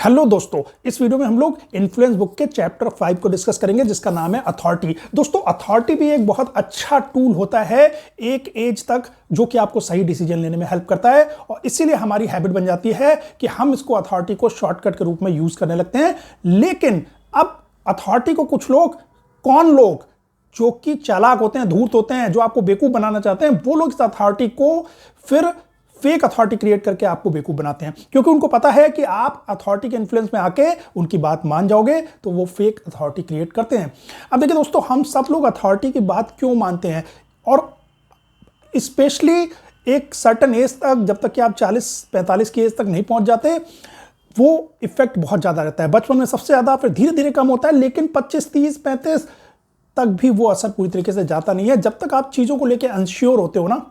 Hello दोस्तों, इस video में हम लोग इन्फ्लुएंस बुक के चैप्टर 5 को डिस्कस करेंगे जिसका नाम है अथॉरिटी। दोस्तों, अथॉरिटी भी एक बहुत अच्छा टूल होता है एक एज तक, जो कि आपको सही डिसीजन लेने में हेल्प करता है और इसीलिए हमारी हैबिट बन जाती है कि हम इसको अथॉरिटी को शॉर्टकट के रूप में यूज करने लगते हैं। लेकिन अब अथॉरिटी को कुछ लोग, कौन लोग जो कि चालाक होते हैं, धूर्त होते हैं, जो आपको बेवकूफ बनाना चाहते हैं, वो लोग इस अथॉरिटी को फिर फेक अथॉरिटी क्रिएट करके आपको बेवकूफ बनाते हैं, क्योंकि उनको पता है कि आप अथॉरिटी के इन्फ्लुएंस में आके उनकी बात मान जाओगे, तो वो फेक अथॉरिटी क्रिएट करते हैं। अब देखिए दोस्तों, हम सब लोग अथॉरिटी की बात क्यों मानते हैं, और स्पेशली एक सर्टन एज तक, जब तक कि आप 40-45 की एज तक नहीं पहुंच जाते, वो इफेक्ट बहुत ज्यादा रहता है। बचपन में सबसे ज्यादा, फिर धीरे धीरे कम होता है, लेकिन 25, 30, 35 तक भी वो असर पूरी तरीके से जाता नहीं है। जब तक आप चीजों को लेकर अनश्योर होते हो ना,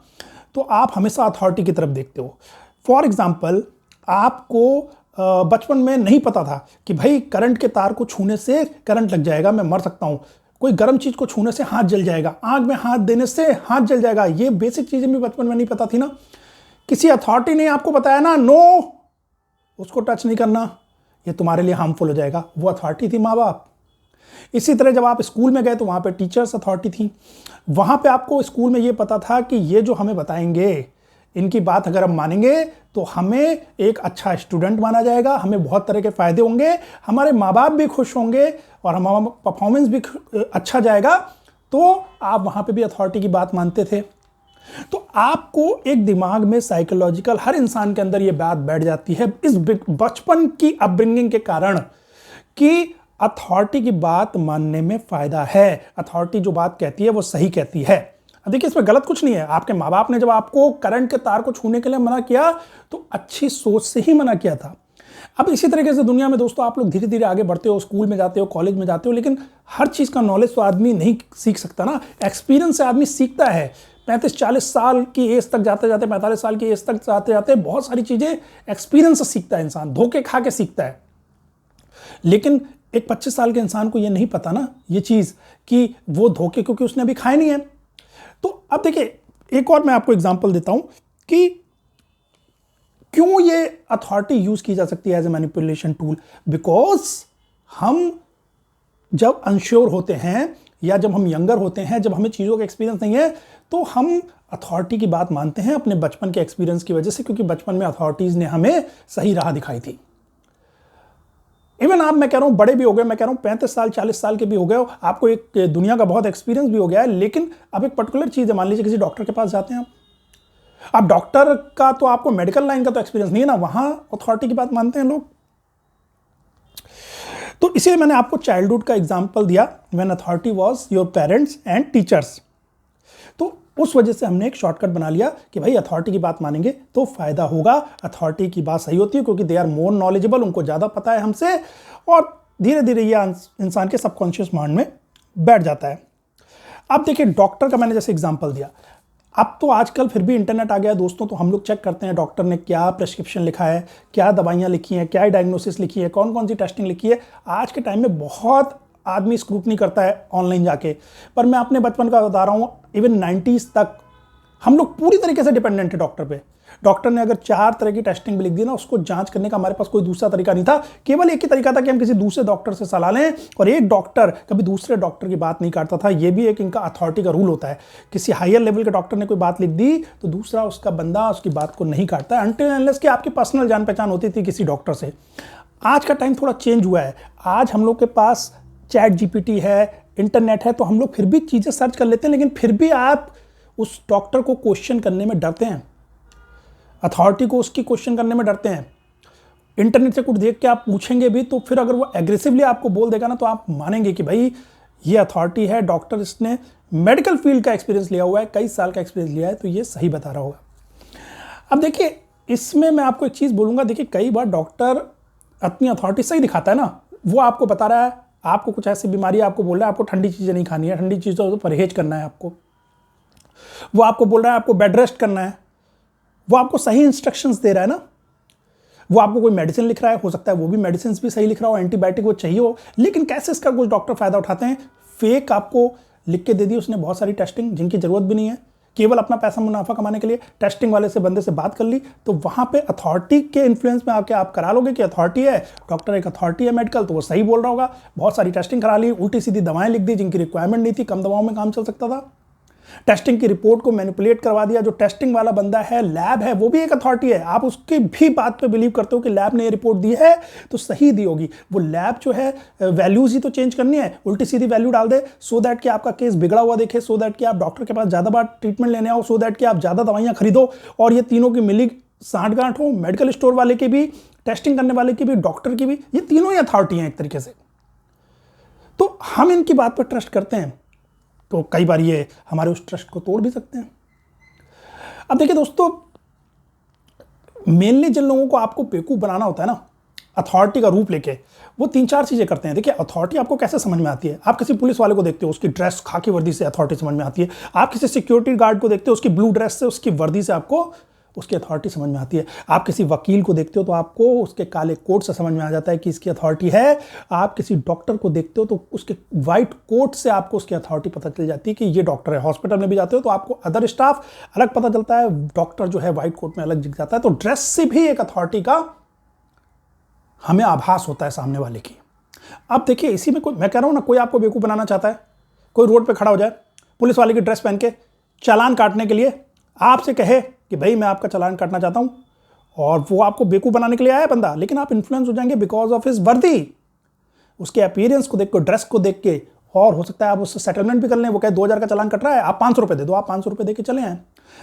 तो आप हमेशा अथॉरिटी की तरफ देखते हो। फॉर एग्जाम्पल, आपको बचपन में नहीं पता था कि भाई करंट के तार को छूने से करंट लग जाएगा, मैं मर सकता हूं। कोई गर्म चीज को छूने से हाथ जल जाएगा, आग में हाथ देने से हाथ जल जाएगा। ये बेसिक चीजें भी बचपन में नहीं पता थी ना। किसी अथॉरिटी ने आपको बताया ना, नो, उसको टच नहीं करना, ये तुम्हारे लिए हार्मफुल हो जाएगा। वो अथॉरिटी थी माँ बाप। इसी तरह जब आप स्कूल में गए तो वहां पे टीचर्स अथॉरिटी थी। वहां पे आपको स्कूल में ये पता था कि ये जो हमें बताएंगे, इनकी बात अगर हम मानेंगे तो हमें एक अच्छा स्टूडेंट माना जाएगा, हमें बहुत तरह के फायदे होंगे, हमारे माँ बाप भी खुश होंगे और हमारा परफॉर्मेंस भी अच्छा जाएगा। तो आप वहां पे भी अथॉरिटी की बात मानते थे। तो आपको एक दिमाग में साइकोलॉजिकल, हर इंसान के अंदर ये बात बैठ जाती है इस बचपन की अपब्रिंगिंग के कारण कि अथॉरिटी की बात मानने में फायदा है। अथॉरिटी जो बात कहती है वो सही कहती है। देखिए, इसमें गलत कुछ नहीं है। आपके माँ बाप ने जब आपको करंट के तार को छूने के लिए मना किया तो अच्छी सोच से ही मना किया था। अब इसी तरीके से दुनिया में दोस्तों आप लोग धीरे धीरे आगे बढ़ते हो, स्कूल में जाते हो, कॉलेज में जाते हो, लेकिन हर चीज का नॉलेज तो आदमी नहीं सीख सकता ना। एक्सपीरियंस से आदमी सीखता है। 35-40 साल की एज तक जाते जाते, 45 साल की एज तक जाते जाते बहुत सारी चीजें एक्सपीरियंस से सीखता है इंसान, धोखे खा के सीखता है। लेकिन एक 25 साल के इंसान को यह नहीं पता ना, ये चीज कि वो धोखे, क्योंकि उसने अभी खाए नहीं है। तो अब देखिए, एक और मैं आपको एग्जांपल देता हूं कि क्यों ये अथॉरिटी यूज की जा सकती है as a manipulation tool. Because हम जब अनश्योर होते हैं या जब हम यंगर होते हैं, जब हमें चीजों का एक्सपीरियंस नहीं है, तो हम अथॉरिटी की बात मानते हैं अपने बचपन के एक्सपीरियंस की वजह से, क्योंकि बचपन में अथॉरिटीज ने हमें सही राह दिखाई थी। इवन आप, मैं कह रहा हूं बड़े भी हो गए, मैं कह रहा हूं 35 साल 40 साल के भी हो गए हो, आपको एक दुनिया का बहुत एक्सपीरियंस भी हो गया है, लेकिन अब एक पर्टिकुलर चीज है, मान लीजिए किसी डॉक्टर के पास जाते हैं आप। अब डॉक्टर का तो आपको मेडिकल लाइन का तो एक्सपीरियंस नहीं है ना, वहां अथॉरिटी की बात मानते हैं लोग। तो इसीलिए मैंने आपको चाइल्डहुड का एग्जाम्पल दिया, when authority was your parents and teachers. तो उस वजह से हमने एक शॉर्टकट बना लिया कि भाई अथॉरिटी की बात मानेंगे तो फायदा होगा। अथॉरिटी की बात सही होती है क्योंकि दे आर मोर नॉलेजेबल, उनको ज्यादा पता है हमसे, और धीरे धीरे ये इंसान के सबकॉन्शियस माइंड में बैठ जाता है। अब देखिए, डॉक्टर का मैंने जैसे एग्जांपल दिया, अब तो आजकल फिर भी इंटरनेट आ गया है दोस्तों, तो हम लोग चेक करते हैं डॉक्टर ने क्या प्रेस्क्रिप्शन लिखा है, क्या दवाइयां लिखी हैं, क्या डायग्नोसिस लिखी है, कौन कौन सी टेस्टिंग लिखी है। आज के टाइम में बहुत आदमी स्क्रूटनी करता है ऑनलाइन जाके, पर मैं अपने बचपन का बता रहा हूँ, इवन 90s तक हम लोग पूरी तरीके से डिपेंडेंट है डॉक्टर पे। डॉक्टर ने अगर 4 तरह की टेस्टिंग भी लिख दी ना, उसको जांच करने का हमारे पास कोई दूसरा तरीका नहीं था। केवल एक ही तरीका था कि हम किसी दूसरे डॉक्टर से सलाह लें, और एक डॉक्टर कभी दूसरे डॉक्टर की बात नहीं काटता था। यह भी एक इनका अथॉरिटी का रूल होता है। किसी हायर लेवल के डॉक्टर ने कोई बात लिख दी तो दूसरा उसका बंदा उसकी बात को नहीं काटता, अनटिल अनलेस कि आपकी पर्सनल जान पहचान होती थी किसी डॉक्टर से। आज का टाइम थोड़ा चेंज हुआ है। आज हम लोग के पास चैट जीपीटी है, इंटरनेट है, तो हम लोग फिर भी चीजें सर्च कर लेते हैं, लेकिन फिर भी आप उस डॉक्टर को क्वेश्चन करने में डरते हैं, अथॉरिटी को उसकी क्वेश्चन करने में डरते हैं। इंटरनेट से कुछ देख के आप पूछेंगे भी तो फिर अगर वो एग्रेसिवली आपको बोल देगा ना, तो आप मानेंगे कि भाई ये अथॉरिटी है, डॉक्टर इसने मेडिकल फील्ड का एक्सपीरियंस लिया हुआ है, कई साल का एक्सपीरियंस लिया है, तो ये सही बता रहा होगा। अब देखिए, इसमें मैं आपको एक चीज बोलूंगा, देखिए कई बार डॉक्टर अपनी अथॉरिटी सही दिखाता है ना, वो आपको बता रहा है, आपको कुछ ऐसी बीमारी आपको बोल रहा है आपको ठंडी चीजें नहीं खानी है, ठंडी चीजों से परहेज करना है आपको। वो आपको बोल रहा है आपको बेड रेस्ट करना है, वो आपको सही इंस्ट्रक्शंस दे रहा है ना। वो आपको कोई मेडिसिन लिख रहा है, हो सकता है वो भी मेडिसिन भी सही लिख रहा हो, एंटीबायोटिक वो चाहिए हो, लेकिन कैसे इसका कुछ डॉक्टर फायदा उठाते हैं, फेक आपको लिख के दे दी उसने बहुत सारी टेस्टिंग जिनकी जरूरत भी नहीं है, केवल अपना पैसा मुनाफा कमाने के लिए टेस्टिंग वाले से बंदे से बात कर ली, तो वहां पे अथॉरिटी के इन्फ्लुएंस में आके आप करा लोगे कि अथॉरिटी है, डॉक्टर एक अथॉरिटी है मेडिकल, तो वो सही बोल रहा होगा। बहुत सारी टेस्टिंग करा ली, उल्टी सीधी दवाएं लिख दी जिनकी रिक्वायरमेंट नहीं थी, कम दवाओं में काम चल सकता था। टेस्टिंग की रिपोर्ट को मैनिपुलेट करवा दिया। जो टेस्टिंग वाला बंदा है, लैब है, वो भी एक अथॉरिटी है, आप उसकी भी बात पे बिलीव करते हो कि लैब ने ये रिपोर्ट दी है तो सही दी होगी। वो लैब जो है वैल्यूज ही तो चेंज करनी है, उल्टी सीधी वैल्यू डाल दे सो दैट कि आपका केस बिगड़ा हुआ देखे, सो दैट कि आप डॉक्टर के पास ज्यादा बार ट्रीटमेंट लेने आओ, सो दैट कि आप ज्यादा दवाइयां खरीदो, और ये तीनों की मिली साठगांठ हो, मेडिकल स्टोर वाले की भी, टेस्टिंग करने वाले की भी, डॉक्टर की भी, ये तीनों ही अथॉरिटी हैं एक तरीके से। तो हम इनकी बात पर ट्रस्ट करते हैं, तो कई बार ये हमारे उस ट्रस्ट को तोड़ भी सकते हैं। अब देखिए दोस्तों, मेनली जिन लोगों को आपको बेवकूफ बनाना होता है ना, अथॉरिटी का रूप लेके, वो 3-4 चीजें करते हैं। देखिए, अथॉरिटी आपको कैसे समझ में आती है? आप किसी पुलिस वाले को देखते हो, उसकी ड्रेस खाकी वर्दी से अथॉरिटी समझ में आती है। आप किसी सिक्योरिटी गार्ड को देखते हो, उसकी ब्लू ड्रेस से, उसकी वर्दी से आपको उसकी अथॉरिटी समझ में आती है। आप किसी वकील को देखते हो तो आपको उसके काले कोट से समझ में आ जाता है कि इसकी अथॉरिटी है। आप किसी डॉक्टर को देखते हो तो उसके वाइट कोट से आपको उसकी अथॉरिटी पता चल जाती है कि ये डॉक्टर है। हॉस्पिटल में भी जाते हो तो आपको अदर स्टाफ अलग पता चलता है, डॉक्टर जो है वाइट कोट में अलग दिख जाता है। तो ड्रेस से भी एक अथॉरिटी का हमें आभास होता है सामने वाले की। अब देखिए, इसी में कोई, मैं कह रहा हूं ना, कोई आपको बेवकूफ बनाना चाहता है, कोई रोड पे खड़ा हो जाए पुलिस वाले की ड्रेस पहन के चालान काटने के लिए, आपसे कहे कि भाई मैं आपका चालान काटना चाहता हूं, और वो आपको बेवकूफ बनाने के लिए आया बंदा, लेकिन आप इन्फ्लुएंस हो जाएंगे बिकॉज ऑफ हिज वर्दी, उसके अपीयरेंस को देख के, ड्रेस को देख के, और हो सकता है आप उससे सेटलमेंट भी कर लें। वो कहे 2000 का चालान कट रहा है, आप 500 रुपये दे दो, आप 500 रुपये दे के चले आए।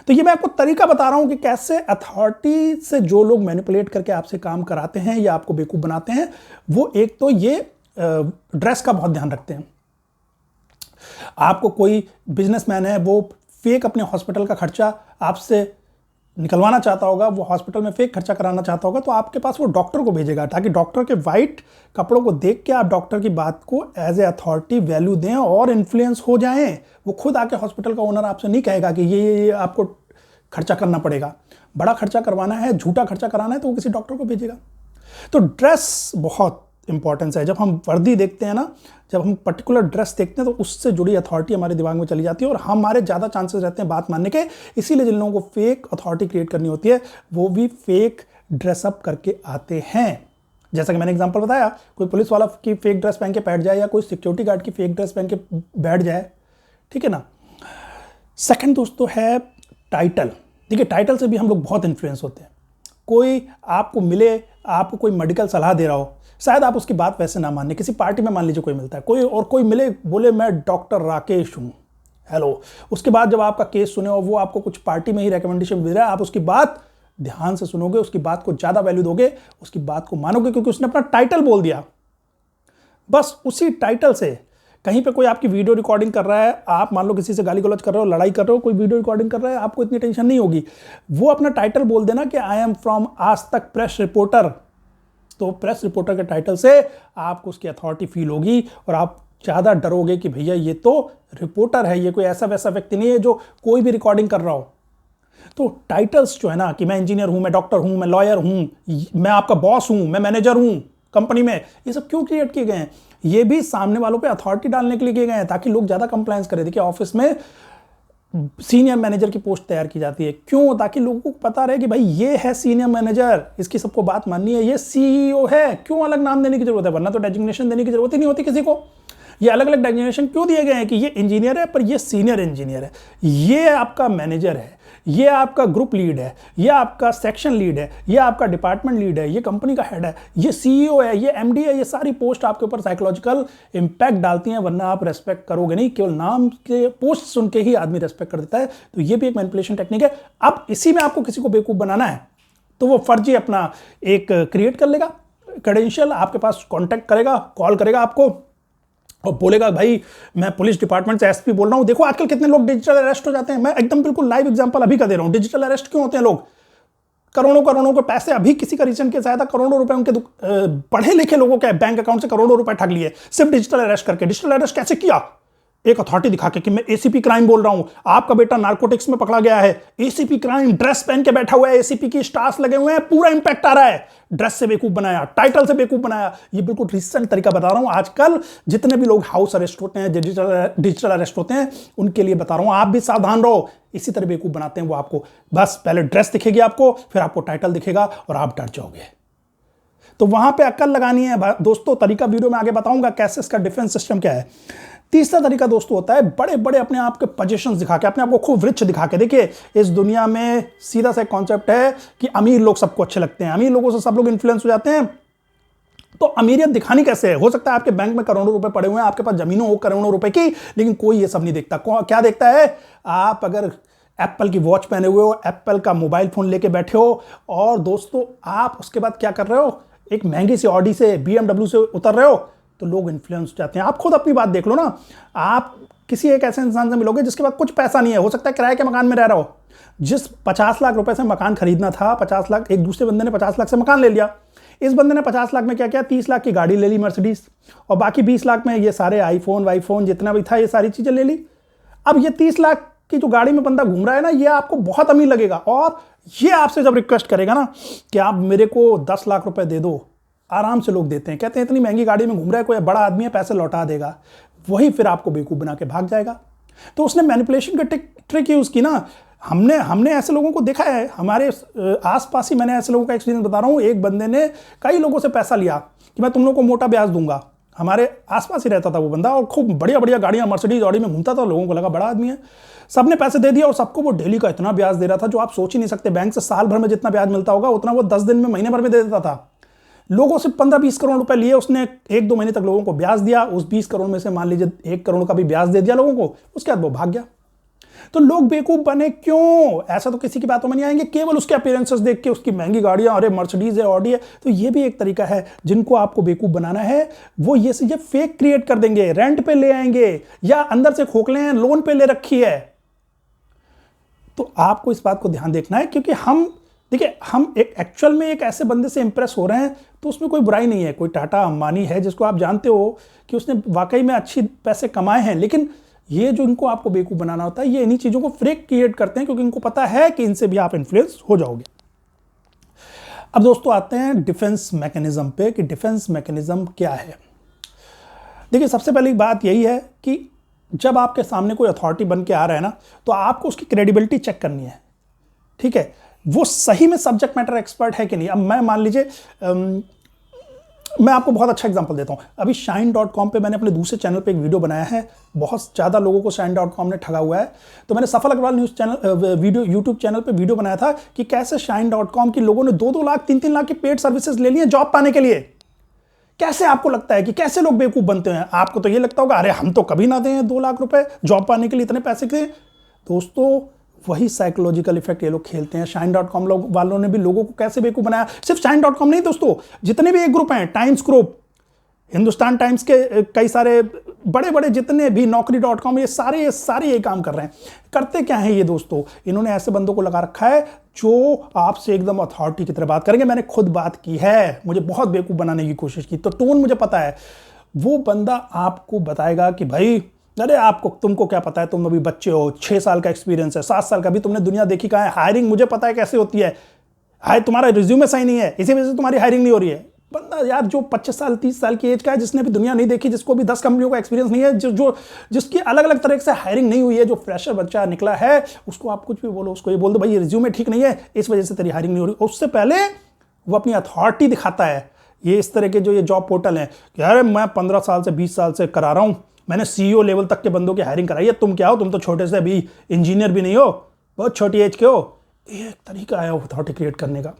तो ये मैं आपको तरीका बता रहा हूं कि कैसे अथॉरिटी से जो लोग मैनिपुलेट करके आपसे काम कराते हैं या आपको बेवकूफ बनाते हैं, वो एक तो ये ड्रेस का बहुत ध्यान रखते हैं। आपको कोई बिजनेसमैन है, वो फेक अपने हॉस्पिटल का खर्चा आपसे निकलवाना चाहता होगा, वो हॉस्पिटल में फेक खर्चा कराना चाहता होगा, तो आपके पास वो डॉक्टर को भेजेगा ताकि डॉक्टर के वाइट कपड़ों को देख के आप डॉक्टर की बात को एज ए अथॉरिटी वैल्यू दें और इन्फ्लुएंस हो जाएं। वो खुद आके हॉस्पिटल का ओनर आपसे नहीं कहेगा कि ये आपको खर्चा करना पड़ेगा। बड़ा खर्चा करवाना है, झूठा खर्चा कराना है, तो वो किसी डॉक्टर को भेजेगा। तो ड्रेस बहुत इंपॉर्टेंस है। जब हम वर्दी देखते हैं ना, जब हम पर्टिकुलर ड्रेस देखते हैं, तो उससे जुड़ी अथॉरिटी हमारे दिमाग में चली जाती है और हमारे ज़्यादा चांसेस रहते हैं बात मानने के। इसीलिए जिन लोगों को फेक अथॉरिटी क्रिएट करनी होती है, वो भी फेक ड्रेसअप करके आते हैं। जैसा कि मैंने एग्जांपल बताया, कोई पुलिस वाला की फेक ड्रेस पहन के बैठ जाए या कोई सिक्योरिटी गार्ड की फेक ड्रेस पहन के बैठ जाए, ठीक है ना। सेकंड दोस्तों है टाइटल। देखिए, टाइटल से भी हम लोग बहुत इन्फ्लुएंस होते हैं। कोई आपको मिले, आपको कोई मेडिकल सलाह दे रहा हो, शायद आप उसकी बात वैसे ना माने। किसी पार्टी में मान लीजिए कोई मिलता है, कोई मिले, बोले मैं डॉक्टर राकेश हूँ, हेलो। उसके बाद जब आपका केस सुने और वो आपको कुछ पार्टी में ही रिकमेंडेशन दे रहा है, आप उसकी बात ध्यान से सुनोगे, उसकी बात को ज़्यादा वैल्यू दोगे, उसकी बात को मानोगे, क्योंकि उसने अपना टाइटल बोल दिया। बस उसी टाइटल से कहीं पे कोई आपकी वीडियो रिकॉर्डिंग कर रहा है, आप मान लो किसी से गाली गलौज कर रहे हो, लड़ाई कर रहे हो, कोई वीडियो रिकॉर्डिंग कर रहा है, आपको इतनी टेंशन नहीं होगी। वो अपना टाइटल बोल देना कि आई एम फ्रॉम आज तक प्रेस रिपोर्टर, तो प्रेस रिपोर्टर के टाइटल से आपको उसकी अथॉरिटी फील होगी और आप ज़्यादा डरोगे कि भैया ये तो रिपोर्टर है, ये कोई ऐसा वैसा व्यक्ति नहीं है जो कोई भी रिकॉर्डिंग कर रहा हो। तो टाइटल्स जो है ना, कि मैं इंजीनियर हूँ, मैं डॉक्टर हूँ, मैं लॉयर हूँ, मैं आपका बॉस हूँ, मैं मैनेजर हूँ कंपनी में, ये सब क्यों क्रिएट किए गए हैं? ये भी सामने वालों पे अथॉरिटी डालने के लिए किए गए हैं, ताकि लोग ज़्यादा कंप्लायंस करें। देखिए, ऑफिस में सीनियर मैनेजर की पोस्ट तैयार की जाती है, क्यों? ताकि लोगों को पता रहे कि भाई ये है सीनियर मैनेजर, इसकी सबको बात माननी है, ये सीईओ है। क्यों अलग नाम देने की जरूरत है? वरना तो डेजिग्नेशन देने की जरूरत ही नहीं होती किसी को। ये अलग अलग डेजिग्नेशन क्यों दिए गए हैं कि ये इंजीनियर है पर ये सीनियर इंजीनियर है, ये आपका मैनेजर है, ये आपका ग्रुप लीड है, ये आपका सेक्शन लीड है, ये आपका डिपार्टमेंट लीड है, ये कंपनी का हेड है, ये सीईओ है, ये एमडी है। ये सारी पोस्ट आपके ऊपर साइकोलॉजिकल इंपैक्ट डालती हैं, वरना आप रेस्पेक्ट करोगे नहीं। केवल नाम के पोस्ट सुन के ही आदमी रेस्पेक्ट कर देता है। तो ये भी एक मैनिपुलेशन टेक्निक है। अब इसी में आपको किसी को बेवकूफ बनाना है तो वो फर्जी अपना एक क्रिएट कर लेगा, क्रेडेंशियल आपके पास कॉन्टैक्ट करेगा, कॉल करेगा आपको और बोलेगा भाई मैं पुलिस डिपार्टमेंट से एसपी बोल रहा हूं। देखो आजकल कितने लोग डिजिटल अरेस्ट हो जाते हैं। मैं एकदम बिल्कुल लाइव एग्जांपल अभी का दे रहा हूं। डिजिटल अरेस्ट क्यों होते हैं? लोग करोड़ों के पैसे, अभी किसी का रीजन के सहायता करोड़ों रुपए उनके पढ़े लिखे लोगों के बैंक अकाउंट से करोड़ों रुपए ठग लिए सिर्फ डिजिटल अरेस्ट करके। डिजिटल अरेस्ट कैसे किया? एक अथॉरिटी दिखा के कि मैं एसीपी क्राइम बोल रहा हूं, आपका बेटा नारकोटिक्स में पकड़ा गया है, एसीपी क्राइम, ड्रेस पहन के बैठा हुआ है, एसीपी की स्टार्स लगे हुए हैं, पूरा इंपैक्ट आ रहा है, ड्रेस से बेवकूफ बनाया, टाइटल से बेवकूफ बनाया। ये बिल्कुल रिसेंट तरीका बता रहा हूं। आजकल जितने भी लोग हाउस अरेस्ट होते हैं, डिजिटल अरेस्ट होते हैं, उनके लिए बता रहा हूं, आप भी सावधान रहो। इसी तरह बेवकूफ बनाते हैं वो आपको। बस पहले ड्रेस दिखेगी आपको, फिर आपको टाइटल दिखेगा और आप डर जाओगे। तो वहां पे अक्ल लगानी है दोस्तों। तरीका वीडियो में आगे बताऊंगा कैसे, इसका डिफेंस सिस्टम क्या है। तीसरा तरीका दोस्तों होता है बड़े बड़े अपने आप के पोजीशंस दिखा के, अपने आप को खूब रिच दिखा के। देखिए इस दुनिया में सीधा सा कॉन्सेप्ट है कि अमीर लोग सबको अच्छे लगते हैं, अमीर लोगों से सब लोग इन्फ्लुएंस हो जाते हैं। तो अमीरियत दिखानी कैसे है? हो सकता है आपके बैंक में करोड़ों रुपए पड़े हुए हैं, आपके पास जमीनों हो करोड़ों रुपए की, लेकिन कोई ये सब नहीं देखता। क्या देखता है? आप अगर एप्पल की वॉच पहने हुए हो, एप्पल का मोबाइल फोन लेके बैठे हो, और दोस्तों आप उसके बाद क्या कर रहे हो, एक महंगी सी ऑडी से, BMW से उतर रहे हो, तो लोग इन्फ्लुएंस हो जाते हैं। आप खुद अपनी बात देख लो ना। आप किसी एक ऐसे इंसान से मिलोगे जिसके पास कुछ पैसा नहीं है, हो सकता है किराए के मकान में रह रहा हो, जिस 50 लाख रुपए से मकान खरीदना था, 50 लाख, एक दूसरे बंदे ने 50 लाख से मकान ले लिया। इस बंदे ने 50 लाख में क्या किया, 30 लाख की गाड़ी ले ली मर्सिडीज, और बाकी 20 लाख में ये सारे आईफोन वाईफोन जितना भी था, ये सारी चीजें ले ली। अब ये 30 लाख की जो गाड़ी में बंदा घूम रहा है ना, ये आपको बहुत अमीर लगेगा, और ये आपसे जब रिक्वेस्ट करेगा ना कि आप मेरे को 10 लाख रुपए दे दो, आराम से लोग देते हैं, कहते हैं इतनी महंगी गाड़ी में घूम रहा है, कोई बड़ा आदमी है, पैसे लौटा देगा। वही फिर आपको बेवकूफ बना के भाग जाएगा। तो उसने मैनिपुलेशन का ट्रिक यूज की ना। हमने ऐसे लोगों को देखा है, हमारे आसपास ही मैंने ऐसे लोगों का एक्सपीरियंस बता रहा हूँ। एक बंदे ने कई लोगों से पैसा लिया कि मैं तुम लोगों को मोटा ब्याज दूंगा। हमारे आसपास ही रहता था वो बंदा, और खूब बढ़िया बढ़िया गाड़ियां मर्सिडीज ऑडी में घूमता था। लोगों को लगा बड़ा आदमी है, सबने पैसे दे दिया, और सबको वो डेली का इतना ब्याज दे रहा था जो आप सोच ही नहीं सकते। बैंक से साल भर में जितना ब्याज मिलता होगा उतना वो 10 दिन में, महीने भर में दे देता था। लोगों से 15-20 करोड़ रुपए लिए उसने, 1-2 महीने तक लोगों को ब्याज दिया। उस 20 करोड़ में से मान लीजिए 1 करोड़ का भी ब्याज दे दिया लोगों को, उसके बाद वो भाग गया। तो लोग बेवकूफ बने क्यों? ऐसा तो किसी की बातों में नहीं आएंगे, केवल उसके अपीयरेंसेस देख के, उसकी महंगी गाड़ियां, अरे मर्सिडीज है, ऑडी है। तो ये भी एक तरीका है जिनको आपको बेवकूफ बनाना है। वो ये फेक क्रिएट कर देंगे, रेंट पे ले आएंगे, या अंदर से खोखले हैं, लोन पे ले रखी है। तो आपको इस बात को ध्यान देखना है, क्योंकि हम एक एक्चुअल में एक ऐसे बंदे से इंप्रेस हो रहे हैं, तो उसमें कोई बुराई नहीं है। कोई टाटा अंबानी है जिसको आप जानते हो कि उसने वाकई में अच्छी पैसे कमाए हैं, लेकिन ये जो इनको आपको बेवकूफ बनाना होता है, ये इन्हीं चीजों को फेक क्रिएट करते हैं, क्योंकि इनको पता है कि इनसे भी आप इन्फ्लुएंस हो जाओगे। अब दोस्तों आते हैं डिफेंस मैकेनिज्म पे, कि डिफेंस मैकेनिज्म क्या है। देखिए सबसे पहली बात यही है कि जब आपके सामने कोई अथॉरिटी बन के आ रहा है ना, तो आपको उसकी क्रेडिबिलिटी चेक करनी है। ठीक है, वो सही में सब्जेक्ट मैटर एक्सपर्ट है कि नहीं। अब मैं मान लीजिए, मैं आपको बहुत अच्छा एग्जांपल देता हूं। अभी shine.com पे मैंने अपने दूसरे चैनल पे एक वीडियो बनाया है। बहुत ज़्यादा लोगों को shine.com ने ठगा हुआ है। तो मैंने Safal Agrawal news channel video YouTube channel पे वीडियो बनाया था कि कैसे shine.com की लोगों ने 2-2 लाख 3-3 लाख की पेड सर्विसेज ले ली हैं जॉब पाने के लिए। कैसे आपको लगता है कि कैसे लोग बेवकूफ़ बनते हैं? आपको तो ये लगता होगा अरे हम तो कभी ना दें 2 लाख रुपए जॉब पाने के लिए, इतने पैसे के। दोस्तों वही साइकोलॉजिकल इफेक्ट ये लोग खेलते हैं। shine.com वालों ने भी लोगों को कैसे बेवकूफ बनाया। सिर्फ shine.com नहीं दोस्तों, जितने भी एक ग्रुप हैं, टाइम्स ग्रुप, हिंदुस्तान टाइम्स के कई सारे बड़े बड़े जितने भी, नौकरी.com, ये सारे ये काम कर रहे हैं। करते क्या है ये दोस्तों? इन्होंने ऐसे बंदों को लगा रखा है जो आपसे एकदम अथॉरिटी की तरह बात करेंगे। मैंने खुद बात की है, मुझे बहुत बेवकूफ बनाने की कोशिश की, तो टोन मुझे पता है। वो बंदा आपको बताएगा कि भाई अरे तुमको क्या पता है, तुम अभी बच्चे हो, 6 साल का एक्सपीरियंस है, 7 साल का भी तुमने दुनिया देखी कहाँ है, हायरिंग मुझे पता है कैसे होती है, तुम्हारा रिज्यूमे सही नहीं है, इसी वजह से तुम्हारी हायरिंग नहीं हो रही है। बंदा यार जो 25 साल 30 साल की एज का है, जिसने भी दुनिया नहीं देखी, जिसको भी 10 कंपनियों का एक्सपीरियंस नहीं है, जिसकी अलग अलग तरह से हायरिंग नहीं हुई है, जो फ्रेशर बच्चा निकला है, उसको आप कुछ भी बोलो, उसको ये बोल दो भाई ये रिज्यूमे ठीक नहीं है, इस वजह से तेरी हायरिंग नहीं हो रही। उससे पहले वो अपनी अथॉरिटी दिखाता है। ये इस तरह के जो ये जॉब पोर्टल है कि अरे मैं 15 साल से 20 साल से करा रहा हूँ, मैंने CEO लेवल तक के बंदों की हायरिंग कराई है, तुम क्या हो, तुम तो छोटे से अभी इंजीनियर भी नहीं हो, बहुत छोटी एज के हो। ये एक तरीका है अथॉरिटी क्रिएट करने का।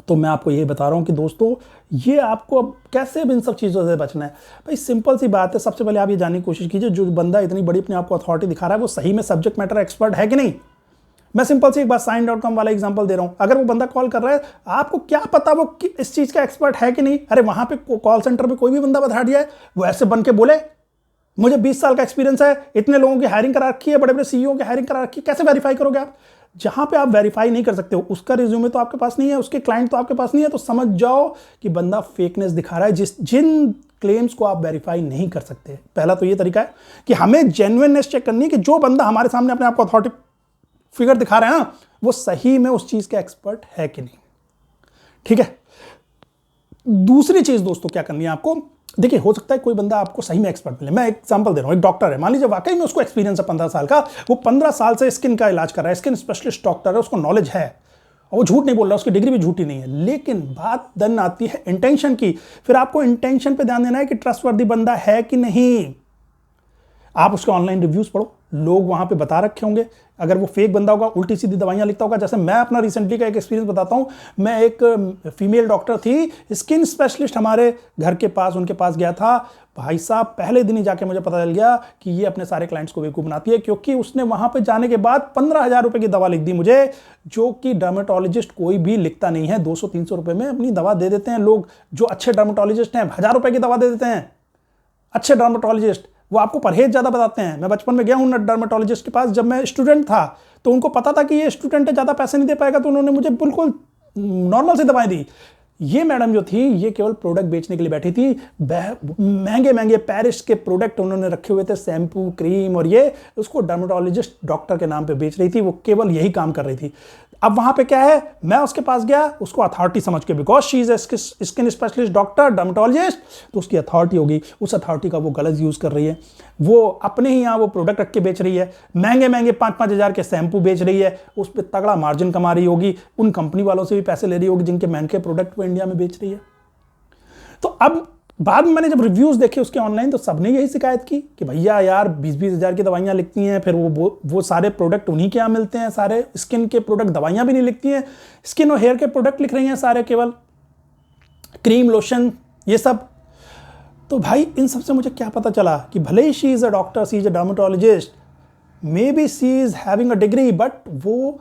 तो मैं आपको ये बता रहा हूँ कि दोस्तों ये आपको अब कैसे इन सब चीज़ों से बचना है। भाई सिंपल सी बात है, सबसे पहले आप ये जानने की कोशिश कीजिए जो बंदा इतनी बड़ी अपने आपको अथॉरिटी दिखा रहा है वो सही में सब्जेक्ट मैटर एक्सपर्ट है कि नहीं। मैं सिंपल सी एक बात shine.com वाला एग्जांपल दे रहा हूं। अगर वो बंदा कॉल कर रहा है, आपको क्या पता वो इस चीज का एक्सपर्ट है कि नहीं। अरे वहां पे कॉल सेंटर पे कोई भी बंदा बता दिया है, वो ऐसे बन के बोले मुझे 20 साल का एक्सपीरियंस है, इतने लोगों की हायरिंग करा रखी है, बड़े बड़े CEO की हायरिंग करा रखी है, कैसे वेरीफाई करोगे आप? जहां पे आप वेरीफाई नहीं कर सकते हो, उसका रिज्यूमे तो आपके पास नहीं है, उसके क्लाइंट तो आपके पास नहीं है, तो समझ जाओ कि बंदा फेकनेस दिखा रहा है जिन क्लेम्स को आप वेरीफाई नहीं कर सकते। पहला तो ये तरीका है कि हमें जेन्युइननेस चेक करनी है कि जो बंदा हमारे सामने अपने आप को अथॉरिटी फिगर दिखा रहा है ना, वो सही में उस चीज का एक्सपर्ट है कि नहीं। ठीक है। दूसरी चीज दोस्तों क्या करनी है आपको, देखिए हो सकता है कोई बंदा आपको सही में एक्सपर्ट मिले। मैं एग्जांपल दे रहा हूं, एक डॉक्टर है, मान लीजिए वाकई में उसको एक्सपीरियंस है 15 साल का, वो 15 साल से स्किन का इलाज कर रहा है, स्किन स्पेशलिस्ट डॉक्टर है, उसको नॉलेज है और वो झूठ नहीं बोल रहा, उसकी डिग्री भी झूठी नहीं है। लेकिन बात देन आती है इंटेंशन की। फिर आपको इंटेंशन पे ध्यान देना है कि ट्रस्टवर्दी बंदा है कि नहीं। आप उसके ऑनलाइन रिव्यूज पढ़ो, लोग वहां पे बता रखे होंगे। अगर वो फेक बंदा होगा, उल्टी सीधी दवाइयां लिखता होगा, जैसे मैं अपना रिसेंटली का एक एक्सपीरियंस बताता हूं। मैं एक फीमेल डॉक्टर थी, स्किन स्पेशलिस्ट, हमारे घर के पास, उनके पास गया था। भाई साहब पहले दिन ही जाके मुझे पता चल गया कि ये अपने सारे क्लाइंट्स को बेवकूफ बनाती है, क्योंकि उसने वहां पे जाने के बाद 15,000 रुपए की दवा लिख दी मुझे, जो कि डर्मेटोलॉजिस्ट कोई भी लिखता नहीं है। 200-300 रुपए में अपनी दवा दे देते हैं लोग। जो अच्छे डर्मेटोलॉजिस्ट हैं 1,000 रुपए की दवा दे देते हैं। अच्छे डर्मेटोलॉजिस्ट वो आपको परहेज ज्यादा बताते हैं। मैं बचपन में गया हूं डर्मेटोलॉजिस्ट के पास, जब मैं स्टूडेंट था, तो उनको पता था कि ये स्टूडेंट है, ज्यादा पैसे नहीं दे पाएगा, तो उन्होंने मुझे बिल्कुल नॉर्मल सी दवाएं दी। ये मैडम जो थी, ये केवल प्रोडक्ट बेचने के लिए बैठी थी। महंगे महंगे पेरिस के प्रोडक्ट उन्होंने रखे हुए थे, शैम्पू, क्रीम, और ये उसको डर्मेटोलॉजिस्ट डॉक्टर के नाम पे बेच रही थी। वो केवल यही काम कर रही थी। अब वहां पे क्या है, मैं उसके पास गया उसको अथॉरिटी समझ के, because she is skin specialist doctor, dermatologist, तो उसकी अथॉरिटी होगी। उस अथॉरिटी का वो गलत यूज कर रही है। वो अपने ही यहाँ वो प्रोडक्ट रख के बेच रही है, महंगे महंगे 5-5 हज़ार के शैम्पू बेच रही है, उस पर तगड़ा मार्जिन कमा रही होगी, उन कंपनी वालों से भी पैसे ले रही होगी जिनके महंगे प्रोडक्ट वो इंडिया में बेच रही है। तो अब बाद में मैंने जब रिव्यूज देखे उसके ऑनलाइन, तो सबने यही शिकायत की कि भैया यार 20-20 हज़ार की दवाइयां लिखती हैं, फिर वो सारे प्रोडक्ट उन्हीं के यहाँ मिलते हैं, सारे स्किन के प्रोडक्ट, दवाइयां भी नहीं लिखती हैं, स्किन और हेयर के प्रोडक्ट लिख रही हैं सारे, केवल क्रीम, लोशन, ये सब। तो भाई इन सबसे मुझे क्या पता चला कि भले ही she is a doctor, she is a dermatologist, maybe she is having a degree, but वो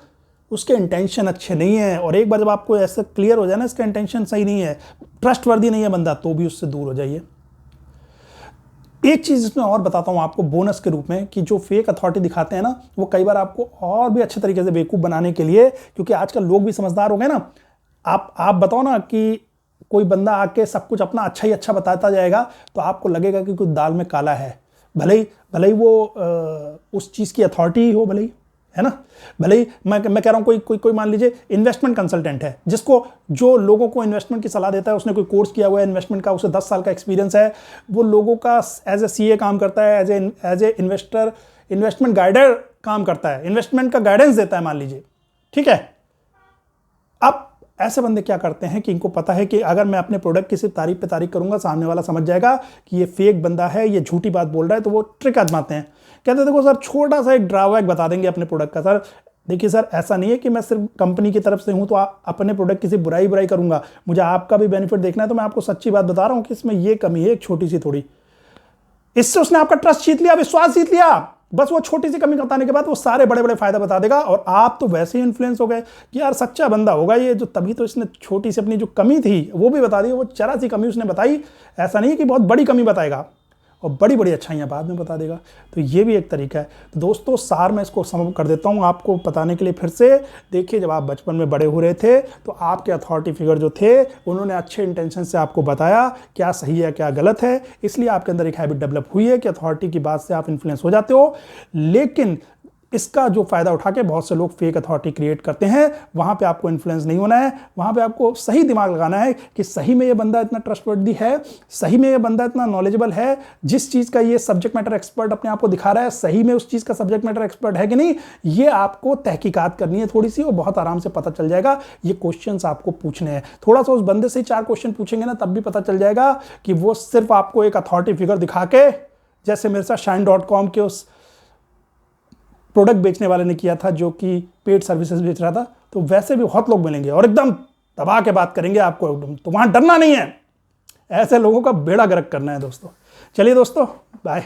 उसके इंटेंशन अच्छे नहीं है। और एक बार जब आपको ऐसा क्लियर हो जाए ना इसका इंटेंशन सही नहीं है, ट्रस्टवर्दी नहीं है बंदा, तो भी उससे दूर हो जाइए। एक चीज इसमें और बताता हूं आपको बोनस के रूप में, कि जो फेक अथॉरिटी दिखाते हैं ना, वो कई बार आपको और भी अच्छे तरीके से बेवकूफ बनाने के लिए, क्योंकि आजकल लोग भी समझदार हो गए ना। आप बताओ ना कि कोई बंदा आके सब कुछ अपना अच्छा ही अच्छा बताता जाएगा, तो आपको लगेगा कि कुछ दाल में काला है। भले ही वो उस चीज की अथॉरिटी हो, भले ही, है ना। भले ही मैं कह रहा हूं कोई मान लीजिए इन्वेस्टमेंट कंसल्टेंट है, जो लोगों को इन्वेस्टमेंट की सलाह देता है, उसने कोई कोर्स किया हुआ है इन्वेस्टमेंट का, उसे 10 साल का एक्सपीरियंस है, वो लोगों का एज ए सीए काम करता है, as a investor, investment guider काम करता है, इन्वेस्टमेंट का गाइडेंस देता है मान लीजिए, ठीक है। अब ऐसे बंदे क्या करते हैं कि इनको पता है कि अगर मैं अपने प्रोडक्ट की सिर्फ तारीफ पे तारीफ करूंगा, सामने वाला समझ जाएगा कि ये फेक बंदा है, ये झूठी बात बोल रहा है, तो वो ट्रिक आजमाते हैं। कहते हैं देखो सर, छोटा सा एक ड्रॉबैक बता देंगे अपने प्रोडक्ट का। सर देखिए सर, ऐसा नहीं है कि मैं सिर्फ कंपनी की तरफ से हूं तो अपने प्रोडक्ट की सिर्फ बुराई करूंगा, मुझे आपका भी बेनिफिट देखना है, तो मैं आपको सच्ची बात बता रहा हूं कि इसमें ये कमी है, एक छोटी सी थोड़ी। इससे उसने आपका ट्रस्ट जीत लिया, विश्वास जीत लिया। बस वो छोटी सी कमी बताने के बाद वो सारे बड़े बड़े फायदा बता देगा, और आप तो वैसे ही इन्फ्लुएंस हो गए कि यार सच्चा बंदा होगा ये, जो तभी तो इसने छोटी सी अपनी जो कमी थी वो भी बता दी। वो जरा सी कमी उसने बताई, ऐसा नहीं है कि बहुत बड़ी कमी बताएगा, और बड़ी बड़ी अच्छाइयाँ बाद में बता देगा। तो ये भी एक तरीका है। तो दोस्तों सार मैं इसको समझ कर देता हूँ आपको बताने के लिए फिर से। देखिए, जब आप बचपन में बड़े हो रहे थे तो आपके अथॉरिटी फिगर जो थे, उन्होंने अच्छे इंटेंशन से आपको बताया क्या सही है क्या गलत है, इसलिए आपके अंदर एक हैबिट डेवलप हुई है कि अथॉरिटी की बात से आप इन्फ्लुएंस हो जाते हो। लेकिन इसका जो फायदा उठा के बहुत से लोग फेक अथॉरिटी क्रिएट करते हैं। वहां पे आपको इन्फ्लुएंस नहीं होना है, वहां पे आपको सही दिमाग लगाना है कि सही में ये बंदा इतना ट्रस्टवर्दी है, सही में ये बंदा इतना नॉलेजेबल है, जिस चीज का ये सब्जेक्ट मैटर एक्सपर्ट अपने आप को दिखा रहा है, सही में उस चीज का सब्जेक्ट मैटर एक्सपर्ट है कि नहीं। ये आपको तहकीकात करनी है थोड़ी सी, और बहुत आराम से पता चल जाएगा। ये क्वेश्चंस आपको पूछने हैं, थोड़ा सा उस बंदे से 4 क्वेश्चन पूछेंगे ना, तब भी पता चल जाएगा कि वो सिर्फ आपको एक अथॉरिटी फिगर दिखा के, जैसे मेरे साथ shine.com के उस प्रोडक्ट बेचने वाले ने किया था जो कि पेड सर्विसेज बेच रहा था, तो वैसे भी बहुत लोग मिलेंगे और एकदम दबा के बात करेंगे आपको, तो वहां डरना नहीं है। ऐसे लोगों का बेड़ा गर्क करना है दोस्तों। चलिए दोस्तों, बाय।